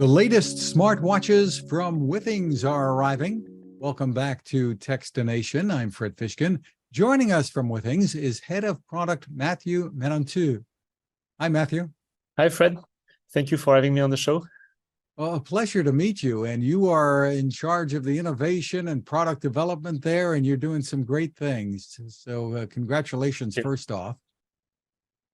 The latest smartwatches from Withings are arriving. Welcome back to Techstination. I'm Fred Fishkin. Joining us from Withings is Head of Product Matthew Menanteau. Hi, Matthew. Hi, Fred. Thank you for having me on the show. Well, a pleasure to meet you. And you are in charge of the innovation and product development there, and you're doing some great things. So congratulations, first off.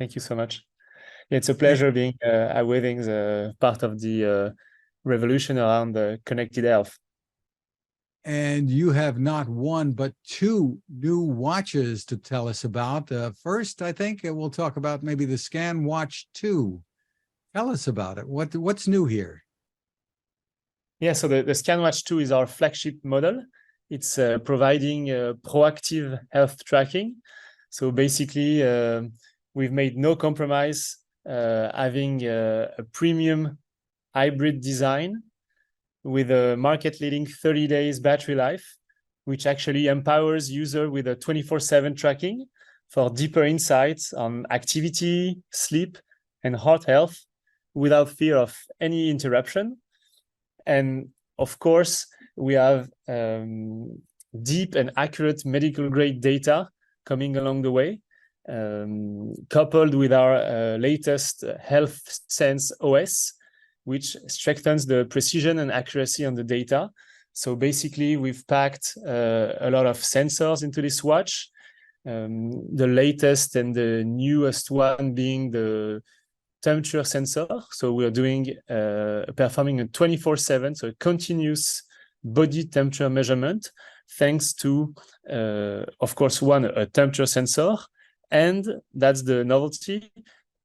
Thank you so much. It's a pleasure being at Withings, part of the revolution around connected health. And you have not one, but two new watches to tell us about. First, I think we'll talk about maybe the ScanWatch 2. Tell us about it. What's new here? Yeah, so the ScanWatch 2 is our flagship model. It's providing proactive health tracking. So basically, we've made no compromise, having a premium hybrid design with a market-leading 30 days battery life, which actually empowers user with a 24/7 tracking for deeper insights on activity, sleep, and heart health without fear of any interruption. And of course, we have deep and accurate medical-grade data coming along the way, coupled with our latest Health Sense OS, which strengthens the precision and accuracy on the data. So basically, we've packed a lot of sensors into this watch. The latest and the newest one being the temperature sensor. So we are performing a 24/7, so a continuous body temperature measurement, thanks to, of course, a temperature sensor. And that's the novelty,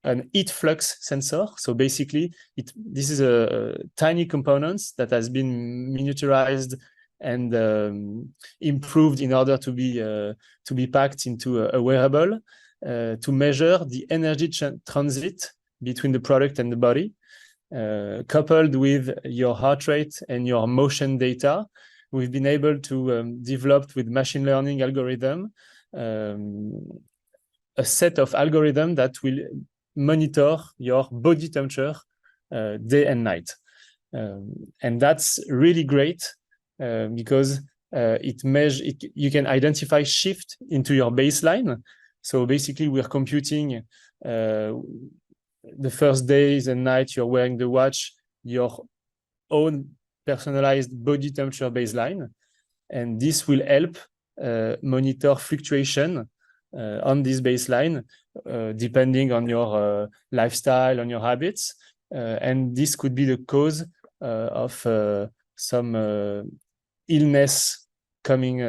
an heat flux sensor. So basically, this is a tiny component that has been miniaturized and improved in order to be packed into a wearable to measure the energy transit between the product and the body, coupled with your heart rate and your motion data. We've been able to develop with machine learning algorithm a set of algorithms that will monitor your body temperature day and night. And that's really great because you can identify shift into your baseline. So basically, we're computing the first days and nights you're wearing the watch, your own personalized body temperature baseline. And this will help monitor fluctuation on this baseline, depending on your lifestyle, on your habits. And this could be the cause of some illness coming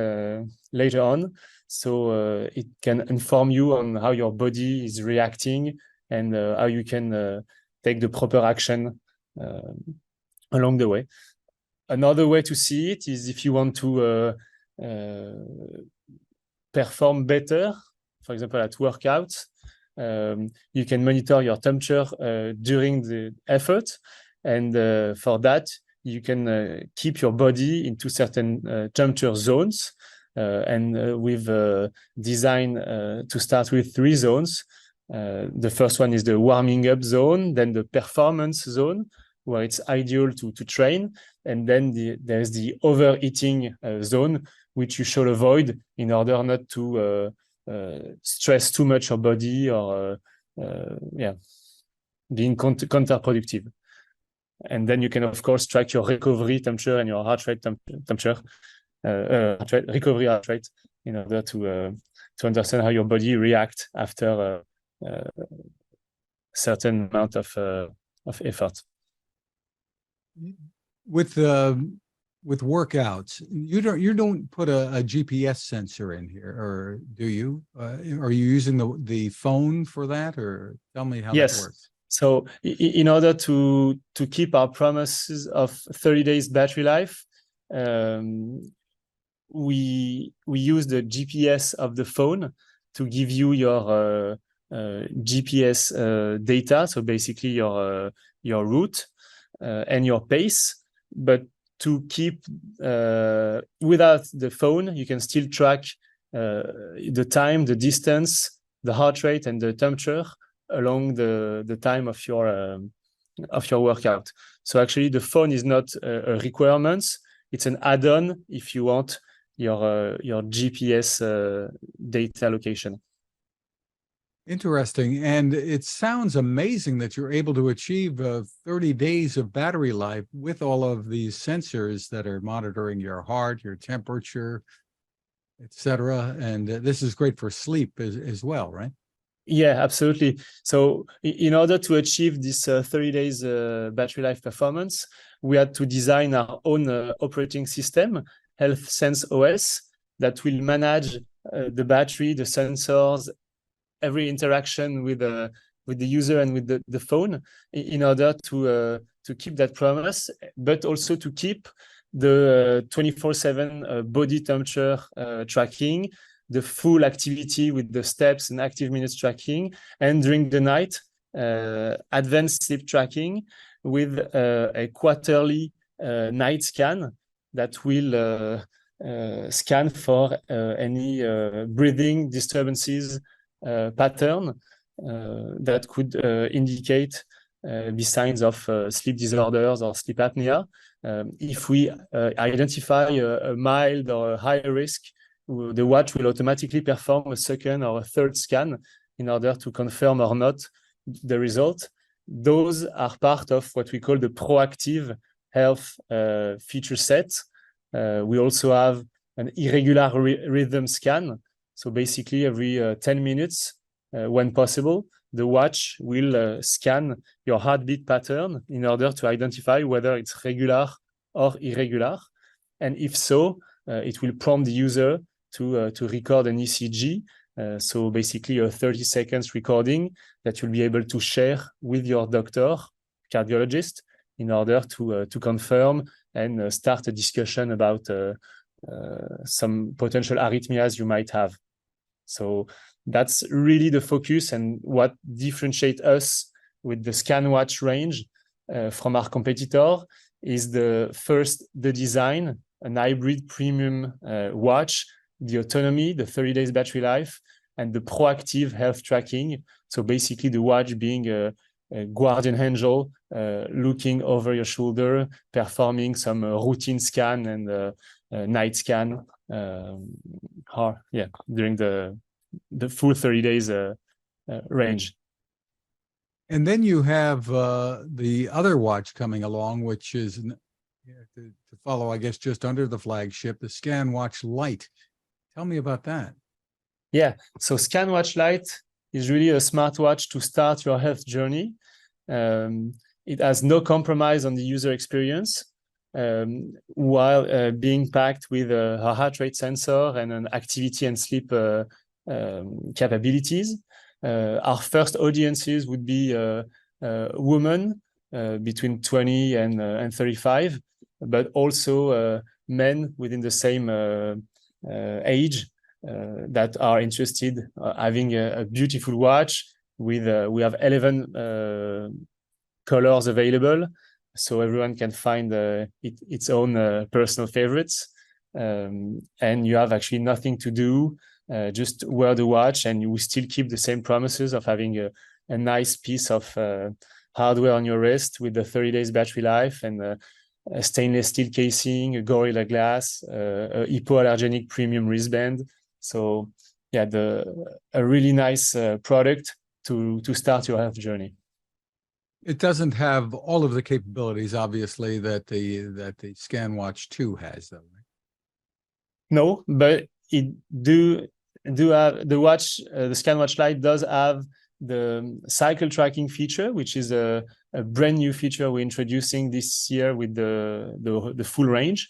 later on. So it can inform you on how your body is reacting and how you can take the proper action along the way. Another way to see it is if you want to perform better, for example, at workouts, you can monitor your temperature during the effort. And for that, you can keep your body into certain temperature zones. And we've designed to start with 3 zones. The first one is the warming up zone, then the performance zone, where it's ideal to train. And then there's the overeating zone, which you should avoid in order not to stress too much your body or being counterproductive. And then you can, of course, track your recovery temperature and your heart rate recovery heart rate in order to understand how your body reacts after a certain amount of effort. With workouts, you don't put a GPS sensor in here, or do you? Are you using the phone for that, or tell me how that works? So in order to keep our promises of 30 days battery life, we use the GPS of the phone to give you your GPS data. So basically your route and your pace, but to keep without the phone, you can still track the time, the distance, the heart rate, and the temperature along the time of your workout. So actually, the phone is not a requirement; it's an add-on if you want your GPS data location. Interesting. And it sounds amazing that you're able to achieve 30 days of battery life with all of these sensors that are monitoring your heart, your temperature, etc. And this is great for sleep as well, right? Yeah, absolutely. So in order to achieve this 30 days battery life performance, we had to design our own operating system, Health Sense OS, that will manage the battery, the sensors, every interaction with the user and with the phone, in order to keep that promise, but also to keep the 24/7 body temperature tracking, the full activity with the steps and active minutes tracking, and during the night, advanced sleep tracking with a quarterly night scan that will scan for any breathing disturbances pattern that could indicate the signs of sleep disorders or sleep apnea. If we identify a mild or a high risk, the watch will automatically perform a second or a third scan in order to confirm or not the result. Those are part of what we call the proactive health feature set. We also have an irregular rhythm scan. So basically, every 10 minutes, when possible, the watch will scan your heartbeat pattern in order to identify whether it's regular or irregular. And if so, it will prompt the user to record an ECG. So basically a 30 seconds recording that you'll be able to share with your doctor, cardiologist, in order to confirm and start a discussion about some potential arrhythmias you might have. So that's really the focus and what differentiates us with the ScanWatch range from our competitor is the design, an hybrid premium watch, the autonomy, the 30 days battery life, and the proactive health tracking. So basically the watch being a guardian angel looking over your shoulder, performing some routine scan and night scan during the full 30 days range. And then you have the other watch coming along, which is to follow, I guess, just under the flagship, the ScanWatch Light. Tell me about that. Yeah, so ScanWatch Light is really a smartwatch to start your health journey. It has no compromise on the user experience, while being packed with a heart rate sensor and an activity and sleep capabilities. Our first audiences would be women between 20 and 35, but also men within the same age that are interested having a beautiful watch with we have 11 colors available, so everyone can find its own personal favorites, and you have actually nothing to do, just wear the watch and you will still keep the same promises of having a nice piece of hardware on your wrist with the 30 days battery life and a stainless steel casing, a Gorilla Glass, a hypoallergenic premium wristband. So yeah, a really nice product to start your health journey. It doesn't have all of the capabilities, obviously, that the ScanWatch 2 has, though, right? No, but it do have the watch. The ScanWatch Light does have the cycle tracking feature, which is a brand new feature we're introducing this year with the full range.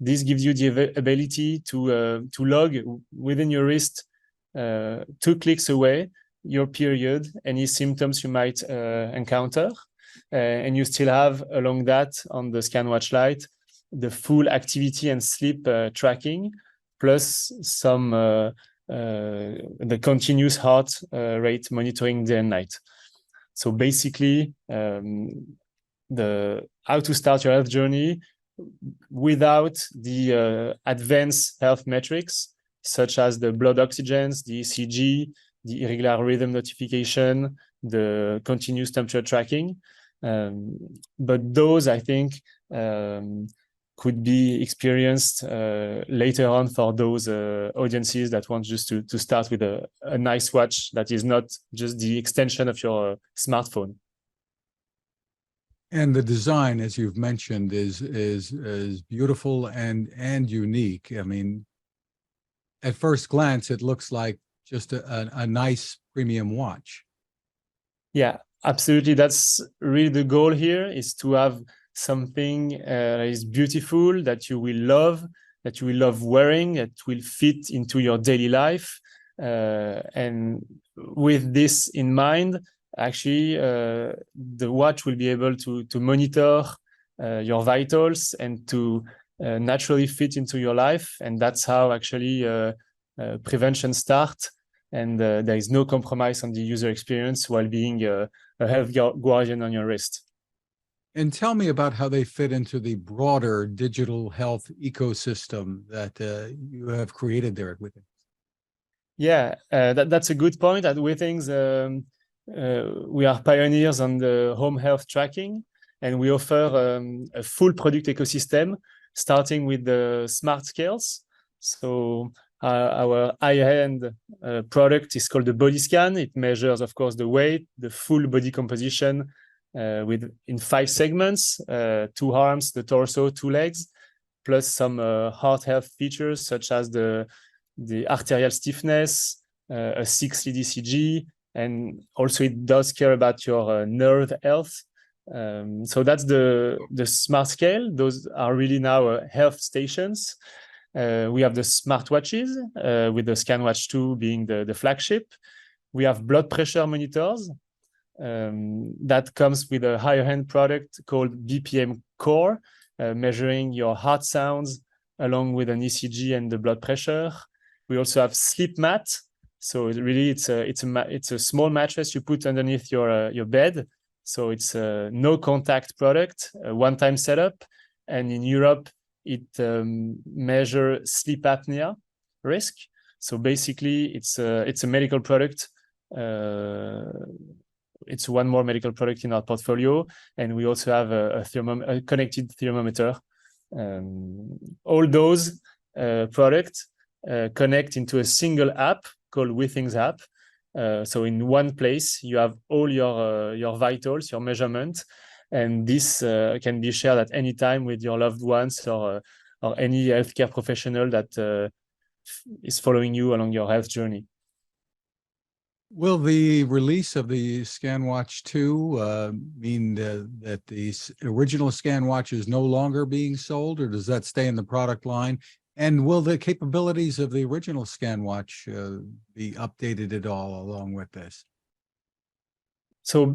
This gives you the ability to log within your wrist, 2 clicks away, your period, any symptoms you might encounter, and you still have along that on the ScanWatch Light the full activity and sleep tracking, plus some the continuous heart rate monitoring day and night. So basically, the how to start your health journey without the advanced health metrics such as the blood oxygens, the ECG, the irregular rhythm notification, the continuous temperature tracking. But those, I think, could be experienced later on for those audiences that want just to start with a nice watch that is not just the extension of your smartphone. And the design, as you've mentioned, is beautiful and unique. I mean, at first glance, it looks like just a nice premium watch. Yeah, absolutely. That's really the goal here, is to have something that is beautiful, that you will love wearing, that will fit into your daily life. And with this in mind, actually, the watch will be able to monitor your vitals and to naturally fit into your life. And that's how actually prevention starts. And there is no compromise on the user experience while being a health guardian on your wrist. And tell me about how they fit into the broader digital health ecosystem that you have created there at Withings. Yeah, that's a good point. At Withings, we are pioneers on the home health tracking, and we offer a full product ecosystem, starting with the smart scales. So our high-end product is called the body scan. It measures, of course, the weight, the full body composition, in 5 segments: 2 arms, the torso, 2 legs, plus some heart health features such as the arterial stiffness, a 6 lead ECG, and also it does care about your nerve health. So that's the smart scale. Those are really now health stations. We have the smartwatches, with the ScanWatch 2 being the flagship. We have blood pressure monitors. That comes with a higher-end product called BPM Core, measuring your heart sounds along with an ECG and the blood pressure. We also have sleep mat. So really, it's a small mattress you put underneath your bed. So it's a no contact product, a one-time setup, and in Europe it measures sleep apnea risk. So basically, it's a medical product. It's one more medical product in our portfolio, and we also have a connected thermometer. All those products connect into a single app called Withings app. So in one place, you have all your vitals, your measurement, and this can be shared at any time with your loved ones or any healthcare professional that is following you along your health journey. Will the release of the ScanWatch 2 mean that the original ScanWatch is no longer being sold, or does that stay in the product line? And will the capabilities of the original ScanWatch be updated at all along with this? So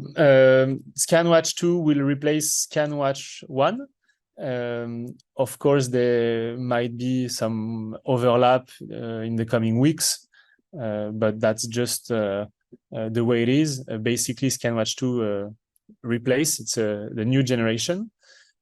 ScanWatch 2 will replace ScanWatch 1. Of course, there might be some overlap in the coming weeks, but that's just the way it is. Basically, ScanWatch 2 replace, it's the new generation.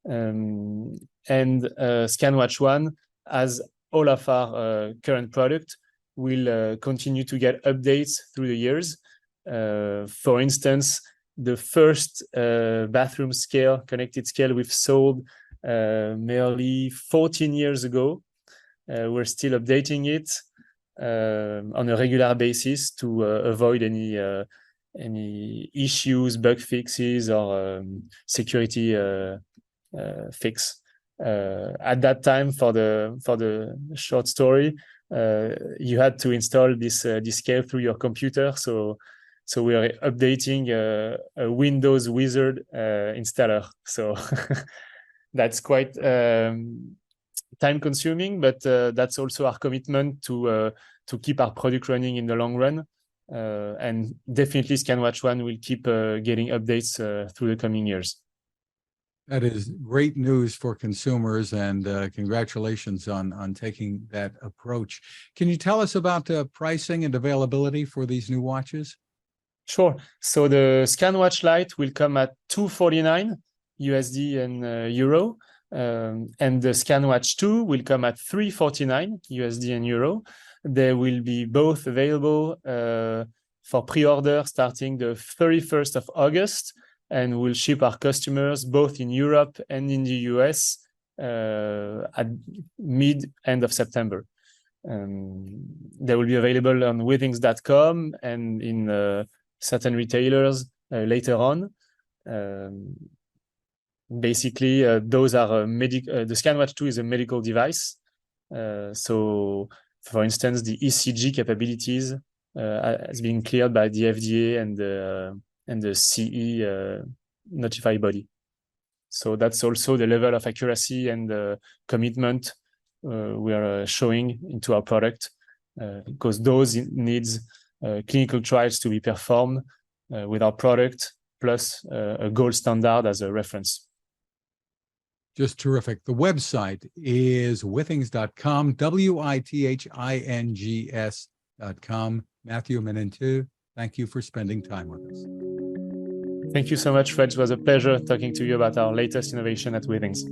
And ScanWatch 1, as all of our current product, will continue to get updates through the years. For instance, the first bathroom scale, connected scale we've sold merely 14 years ago. We're still updating it on a regular basis to avoid any issues, bug fixes, or security fix. At that time, for the short story, you had to install this scale through your computer. So we are updating a Windows Wizard installer. So that's quite time consuming, but that's also our commitment to keep our product running in the long run. And definitely ScanWatch 1 will keep getting updates through the coming years. That is great news for consumers, and congratulations on taking that approach. Can you tell us about the pricing and availability for these new watches? Sure. So the ScanWatch Light will come at $249 USD and euro. And the ScanWatch 2 will come at $349 USD and euro. They will be both available for pre-order starting the 31st of August and we'll ship our customers both in Europe and in the US at end of September. They will be available on withings.com and in certain retailers later on. Basically, those are the ScanWatch 2 is a medical device. So, for instance, the ECG capabilities has been cleared by the FDA and the CE notified body. So that's also the level of accuracy and commitment we are showing into our product, because those needs clinical trials to be performed with our product plus a gold standard as a reference. Just terrific. The website is withings.com, WITHINGS.com. Matthew Menanteau, thank you for spending time with us. Thank you so much, Fred. It was a pleasure talking to you about our latest innovation at Withings.